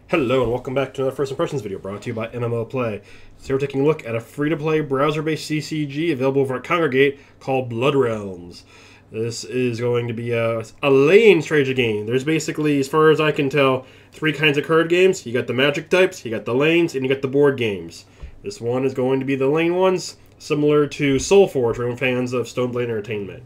Hello and welcome back to another First Impressions video brought to you by MMO Play. Today we're taking a look at a free-to-play browser-based CCG available over at Kongregate called BloodRealms. This is going to be a lane strategy game. There's basically, as far as I can tell, three kinds of card games. You got the magic types, you got the lanes, and you got the board games. This one is going to be the lane ones, similar to Soulforge for fans of Stoneblade Entertainment.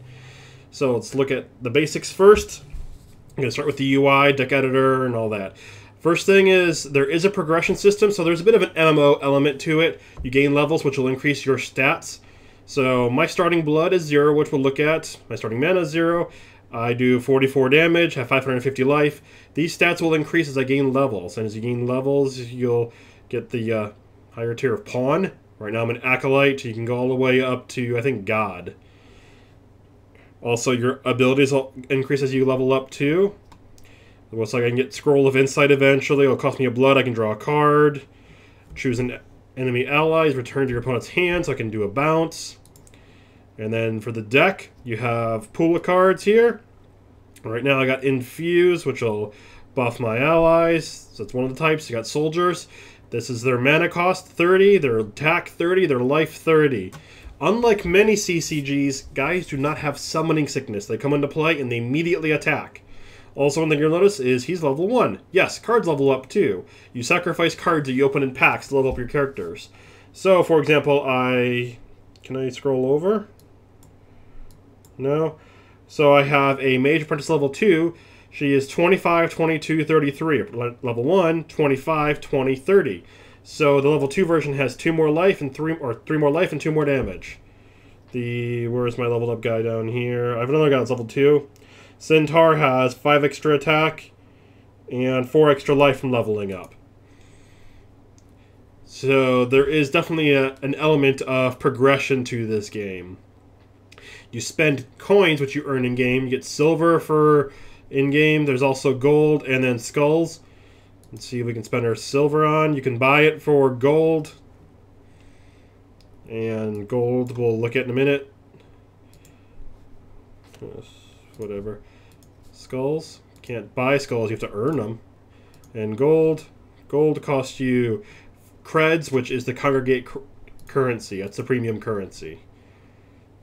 So let's look at the basics first. I'm going to start with the UI, deck editor, and all that. First thing is, there is a progression system, so there's a bit of an MMO element to it. You gain levels, which will increase your stats. So my starting blood is 0, which we'll look at. My starting mana is 0. I do 44 damage, have 550 life. These stats will increase as I gain levels, and as you gain levels, you'll get the higher tier of Pawn. Right now I'm an Acolyte. You can go all the way up to, I think, God. Also, your abilities will increase as you level up, too. It looks like I can get Scroll of Insight eventually. It'll cost me a blood. I can draw a card. Choose an enemy allies. Return to your opponent's hand so I can do a bounce. And then for the deck, you have pool of cards here. Right now I got Infuse, which will buff my allies. So that's one of the types. You got Soldiers. This is their mana cost, 30. Their attack, 30. Their life, 30. Unlike many CCGs, guys do not have Summoning Sickness. They come into play and they immediately attack. Also, one thing you'll notice is he's level 1. Yes, cards level up too. You sacrifice cards that you open in packs to level up your characters. So, for example, can I scroll over? No? So I have a Mage Apprentice level 2. She is 25, 22, 33. Level 1, 25, 20, 30. So the level 2 version has 2 more life and 3 more life and 2 more damage. Where's my leveled up guy down here? I have another guy that's level 2. Centaur has 5 extra attack and 4 extra life from leveling up. So there is definitely an element of progression to this game. You spend coins, which you earn in-game. You get silver for in-game. There's also gold and then skulls. Let's see if we can spend our silver on. You can buy it for gold. And gold we'll look at in a minute. Whatever. Skulls. Can't buy skulls, you have to earn them. And gold. Gold costs you creds, which is the Kongregate currency. That's the premium currency.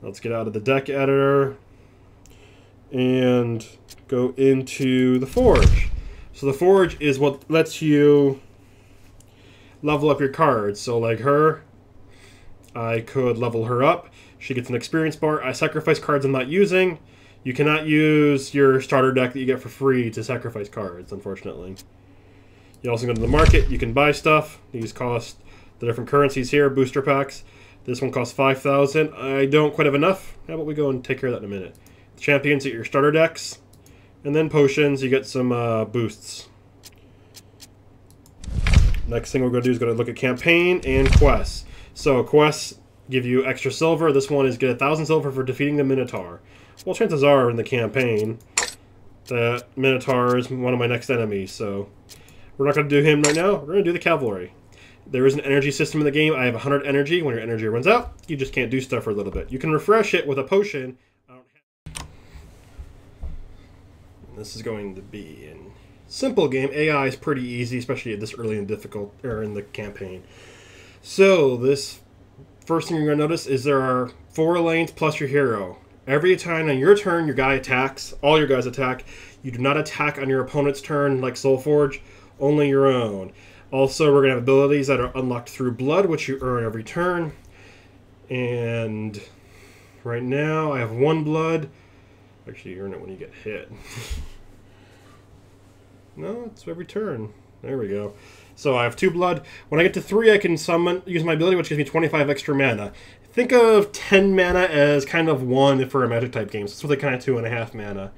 Let's get out of the deck editor and go into the Forge. So the Forge is what lets you level up your cards. So like her, I could level her up. She gets an experience bar. I sacrifice cards I'm not using. You cannot use your starter deck that you get for free to sacrifice cards, unfortunately. You also go to the market. You can buy stuff. These cost the different currencies here, booster packs. This one costs 5,000. I don't quite have enough. How about we go and take care of that in a minute. Champions at your starter decks. And then potions, you get some boosts. Next thing we're going to do is going to look at campaign and quests. So quests give you extra silver. This one is get 1,000 silver for defeating the Minotaur. Well, chances are in the campaign that Minotaur is one of my next enemies, so we're not going to do him right now. We're going to do the cavalry. There is an energy system in the game. I have 100 energy. When your energy runs out, you just can't do stuff for a little bit. You can refresh it with a potion. This is going to be a simple game. AI is pretty easy, especially at this early and difficult in the campaign. So this first thing you're going to notice is there are 4 lanes plus your hero. Every time on your turn, your guy attacks. All your guys attack. You do not attack on your opponent's turn like Soulforge, only your own. Also, we're going to have abilities that are unlocked through blood, which you earn every turn. And right now, I have 1 blood. Actually, you earn it when you get hit. No, it's every turn. There we go. So I have 2 blood. When I get to 3, I can use my ability, which gives me 25 extra mana. Think of 10 mana as kind of 1 for a magic type game. So it's really kind of 2.5 mana.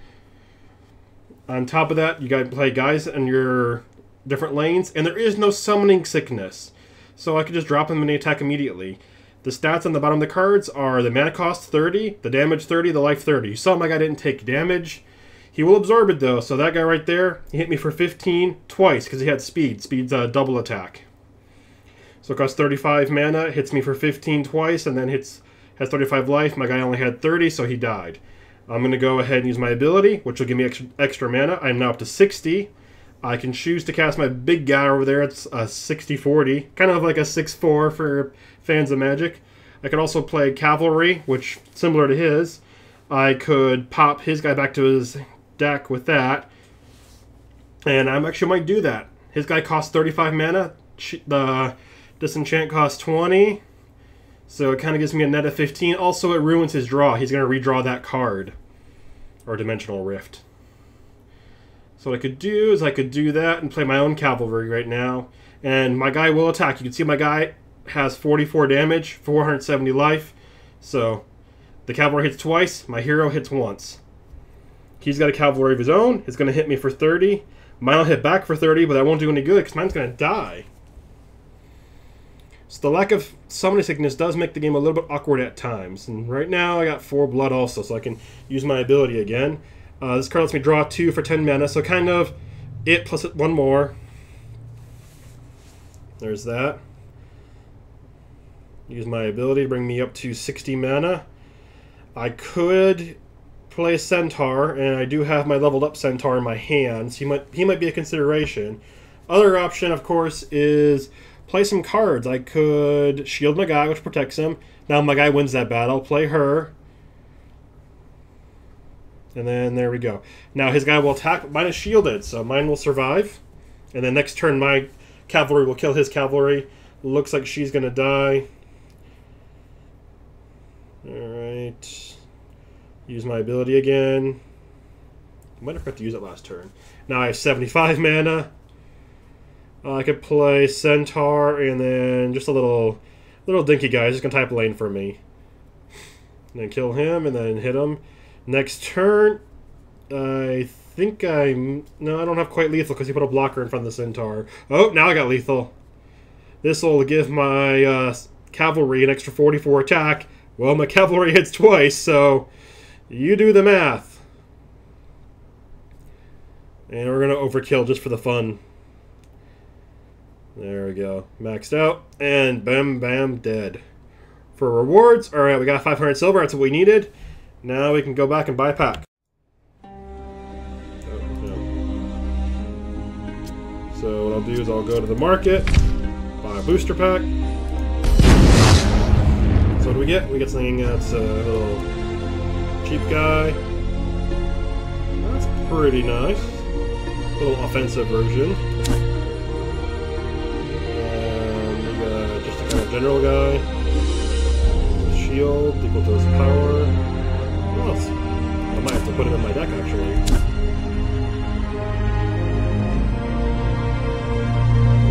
On top of that, you got to play guys in your different lanes, and there is no Summoning Sickness. So I could just drop them and they attack immediately. The stats on the bottom of the cards are the mana cost 30, the damage 30, the life 30. You saw my guy didn't take damage. He will absorb it though, so that guy right there, he hit me for 15 twice because he had speed. Speed's a double attack. So it costs 35 mana, hits me for 15 twice, and then has 35 life. My guy only had 30, so he died. I'm going to go ahead and use my ability, which will give me extra mana. I'm now up to 60. I can choose to cast my big guy over there. It's a 60-40, kind of like a 6-4 for fans of Magic. I could also play Cavalry, which similar to his. I could pop his guy back to his deck with that, and I actually might do that. His guy costs 35 mana. The Disenchant costs 20, so it kind of gives me a net of 15. Also, it ruins his draw. He's going to redraw that card, or Dimensional Rift. So what I could do is I could do that and play my own Cavalry right now, and my guy will attack. You can see my guy has 44 damage, 470 life, so the Cavalry hits twice, my hero hits once. He's got a Cavalry of his own. It's going to hit me for 30. Mine will hit back for 30, but that won't do any good because mine's going to die. So the lack of Summoning Sickness does make the game a little bit awkward at times. And right now I got 4 blood also, so I can use my ability again. This card lets me draw 2 for 10 mana, so kind of it plus 1 more. There's that. Use my ability to bring me up to 60 mana. I could play Centaur, and I do have my leveled up Centaur in my hands. He might be a consideration. Other option, of course, is play some cards. I could shield my guy, which protects him. Now my guy wins that battle. Play her. And then there we go. Now his guy will attack, but mine is shielded, so mine will survive. And then next turn my Cavalry will kill his Cavalry. Looks like she's going to die. Alright. Use my ability again. I might have forgot to use it last turn. Now I have 75 mana. I could play Centaur and then just a little dinky guy. He's just going to type lane for me. And then kill him and then hit him. Next turn, I think no, I don't have quite lethal because he put a blocker in front of the Centaur. Oh, now I got lethal. This will give my Cavalry an extra 44 attack. Well, my Cavalry hits twice, so you do the math. And we're going to overkill just for the fun. There we go. Maxed out. And bam, bam, dead. For rewards, alright, we got 500 silver. That's what we needed. Now we can go back and buy a pack. Oh, no. So what I'll do is I'll go to the market, buy a booster pack. So what do we get? We get something that's a little cheap guy. That's pretty nice. A little offensive version. And we got just a kind of general guy. Shield equal to his power. What else? I might have to put him in my deck actually.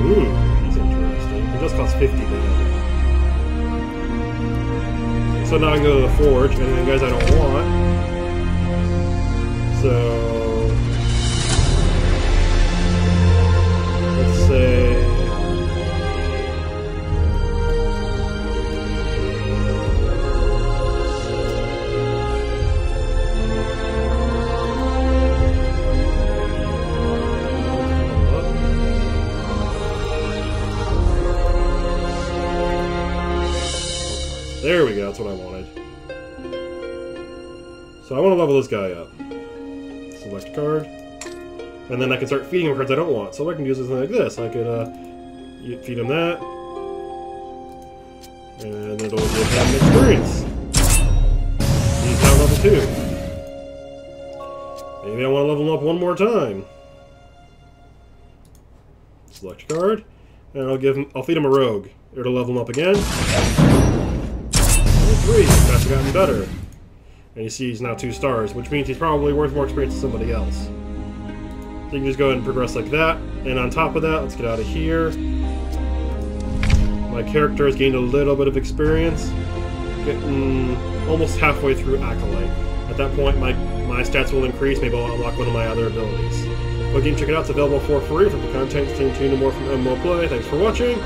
Ooh, he's interesting. He does cost 50 now. So now I can go to the forge, and then guys I don't want. So let's say there we go, that's what I wanted. So I want to level this guy up. Select a card. And then I can start feeding him cards I don't want. So I can do something like this. I could feed him that. And it'll give him experience. He's now level 2. Maybe I want to level him up one more time. Select a card. And I'll feed him a rogue. It'll level him up again. 3. That's gotten better. And you see he's now 2 stars, which means he's probably worth more experience than somebody else. So you can just go ahead and progress like that. And on top of that, let's get out of here. My character has gained a little bit of experience. Getting almost halfway through Acolyte. At that point, my stats will increase. Maybe I'll unlock one of my other abilities. Go ahead and check it out. It's available for free. For the content, stay tuned to more from MMO Play. Thanks for watching.